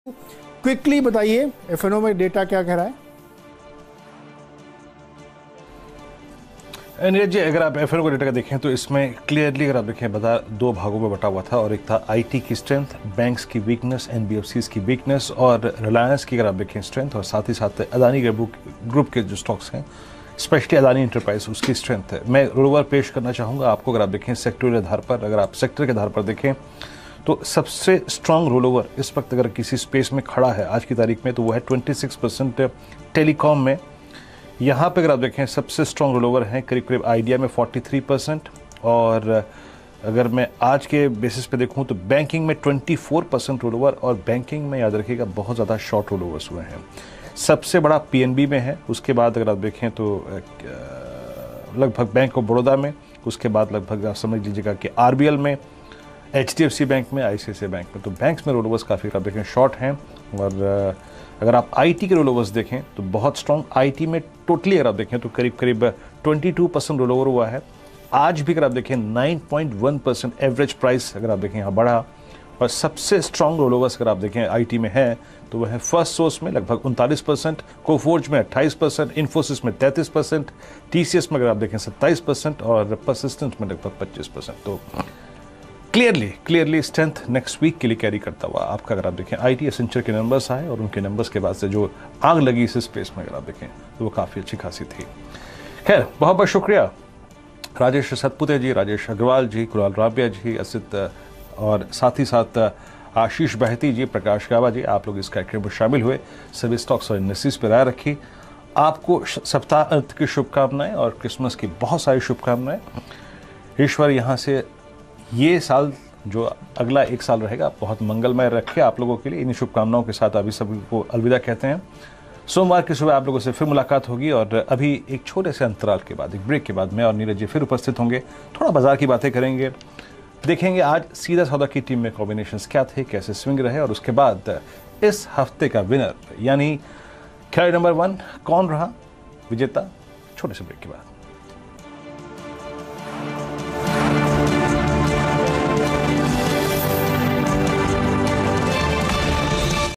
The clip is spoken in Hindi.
क्विकली बताइए एफएनओ में डेटा क्या कह रहा है। नीरज जी, अगर आप एफएनओ का डेटा का देखें तो इसमें क्लियरली अगर आप देखें बाजार दो भागों में बटा हुआ था और एक था आईटी की स्ट्रेंथ, बैंक्स की वीकनेस, एनबीएफसीज की वीकनेस और रिलायंस की अगर आप देखें स्ट्रेंथ, और साथ ही साथ अदानी ग्रुप के जो स्टॉक्स हैं स्पेशली अदानी एंटरप्राइज उसकी स्ट्रेंथ है। मैं रोलओवर पेश करना चाहूँगा आपको। अगर आप देखें सेक्टोरियल आधार पर, अगर आप सेक्टर के आधार पर देखें तो सबसे स्ट्रांग रोलओवर इस वक्त अगर किसी स्पेस में खड़ा है आज की तारीख में तो वो है 26% टेलीकॉम में। यहाँ पे अगर आप देखें सबसे स्ट्रॉन्ग रोलओवर हैं करीब करीब आइडिया में 43%, और अगर मैं आज के बेसिस पे देखूँ तो बैंकिंग में 24% रोलओवर, और बैंकिंग में याद रखिएगा बहुत ज़्यादा शॉर्ट रोलओवर्स हुए हैं। सबसे बड़ा पीएनबी में है, उसके बाद अगर आप देखें तो लगभग बैंक ऑफ बड़ौदा में, उसके बाद लगभग आप समझ लीजिएगा कि आरबीएल में, एचडीएफसी बैंक में, आईसीआईसीआई बैंक में। तो बैंक्स में रोलओवर्स काफ़ी आप देखें शॉर्ट हैं। और अगर आप आईटी के रोलओवर्स देखें तो बहुत स्ट्रॉन्ग आईटी में टोटली अगर आप देखें तो करीब करीब 22% रोलओवर हुआ है। आज भी अगर आप देखें 9.1% एवरेज प्राइस अगर आप देखें यहाँ बढ़ा। और सबसे स्ट्रॉन्ग रोलओवर्स अगर आप देखें आईटी में है तो वह है फर्स्ट सोर्स में लगभग 39%, कोफोर्ज में 28%, इन्फोसिस में 33%, टीसीएस में अगर आप देखें 27% और परसिस्टेंट में लगभग 25%। तो क्लियरली स्ट्रेंथ नेक्स्ट वीक के लिए कैरी करता हुआ आपका अगर आप देखें आईटी एसेंचर के नंबर्स आए और उनके नंबर्स के बाद से जो आग लगी इस स्पेस में अगर आप देखें तो वो काफ़ी अच्छी खासी थी। खैर बहुत बहुत शुक्रिया राजेश सतपुते जी, राजेश अग्रवाल जी, कुणाल राबिया जी, असित और साथ ही साथ आशीष बहती जी, प्रकाश गावा जी, आप लोग इस कार्यक्रम में शामिल हुए। सभी स्टॉक्स और इंडस्ट्रीज पर राय रखी। आपको सप्ताह अंत की शुभकामनाएं और क्रिसमस की बहुत सारी शुभकामनाएं। ईश्वर यहाँ से ये साल जो अगला एक साल रहेगा बहुत मंगलमय रखे आप लोगों के लिए। इन्हीं शुभकामनाओं के साथ अभी सभी को अलविदा कहते हैं। सोमवार की सुबह आप लोगों से फिर मुलाकात होगी और अभी एक छोटे से अंतराल के बाद, एक ब्रेक के बाद मैं और नीरज जी फिर उपस्थित होंगे। थोड़ा बाजार की बातें करेंगे, देखेंगे आज सीधा सौदा की टीम में कॉम्बिनेशंस क्या थे, कैसे स्विंग रहे, और उसके बाद इस हफ्ते का विनर यानी खिलाड़ी नंबर 1 कौन रहा विजेता, छोटे से ब्रेक के बाद।